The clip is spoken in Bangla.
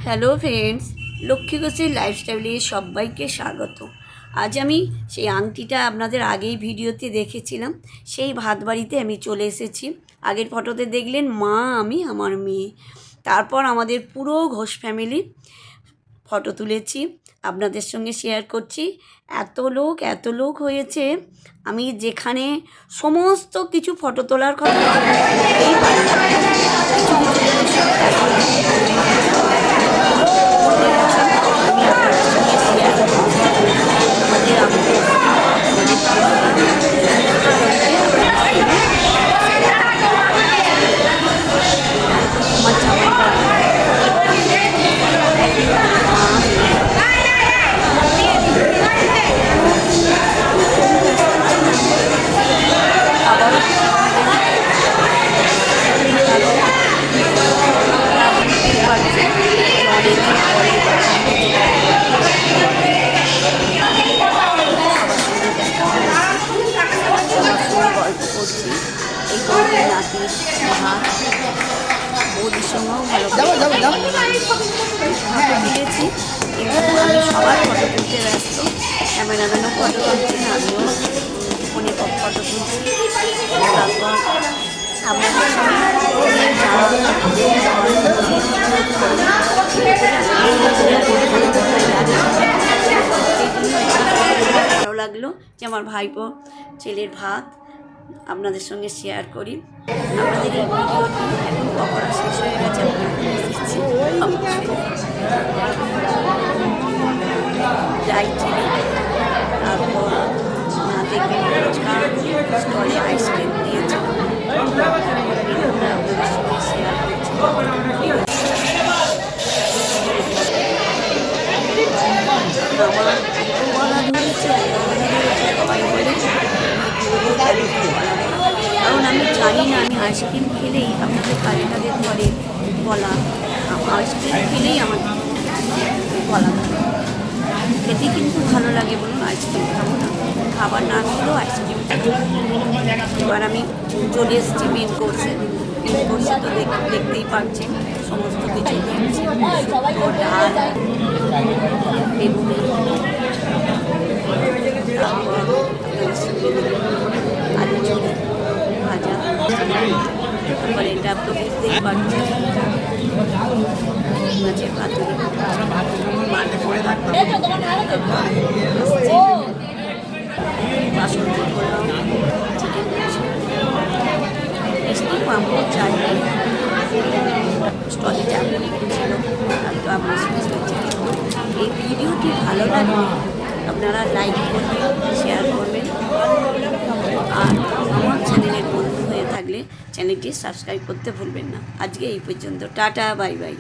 হ্যালো ফ্রেন্ডস, লক্ষ্মীগোসের লাইফস্টাইলে সবাইকে স্বাগত। আজ আমি সেই আংটিটা আপনাদের আগেই ভিডিওতে দেখেছিলাম, সেই ভাত বাড়িতে আমি চলে এসেছি। আগের ফটোতে দেখলেন মা, আমি, আমার মেয়ে। তারপর আমাদের পুরো ঘোষ ফ্যামিলি ফটো তুলেছি, আপনাদের সঙ্গে শেয়ার করছি। এত লোক হয়েছে, আমি যেখানে সমস্ত কিছু ফটো তোলার কথা এই নাতির ভাত বৌদির সঙ্গেও ভালো ফটো তুলেছি। কিন্তু আমি সবার ফটো তুলতে ব্যস্ত, ক্যামেরাম্যানও ফটো তুলছি, আমিও ফোনে ফটো তুলছি। তারপর আপনাদের ভালো লাগলো যে আমার ভাইপো ছেলের ভাত আপনাদের সঙ্গে শেয়ার করি। আমাদের এই ভিডিওটি এখন পকোড়া শেষ হয়ে গেছে, ড্রাই চিলি, তারপর দেখবেন ফুচকা স্টলে আইসক্রিম দিয়েছে, আপনাদের সঙ্গে শেয়ার করছি। আমার গলা ধরেছে, সবাই বলেছে কারণ আমি জানি না, আমি আইসক্রিম খেলেই আপনাদের কাজে ধরে গলা, আইসক্রিম খেলেই আমার গলা ধরে। খেতে কিন্তু ভালো লাগে, বলুন আইসক্রিম খাবো না, খাবার না খেলেও আইসক্রিম। এবার আমি চলে এসেছি মেন কোর্সে তো দেখতেই পাচ্ছেন সমস্ত কিছু দিয়েছি, ডাল, বেগুনি, আলু ঝুড়ি ভাজা, তারপরে এটা আপনি বুঝতেই পারছেন মাছের পাতুরি, বাসন্তী পোলাও, চিকেন মিষ্টি, পাঁপড়, চাটনি, স্টলে চাটনি ছিল। তো আপনার সঙ্গে এই ভিডিওটি ভালো লাগবে আপনারা লাইক করবেন, শেয়ার করবেন, আর আমার চ্যানেলের বন্ধু হয়ে থাকলে চ্যানেলটি সাবস্ক্রাইব করতে ভুলবেন না। আজকে এই পর্যন্ত, টাটা, বাই বাই।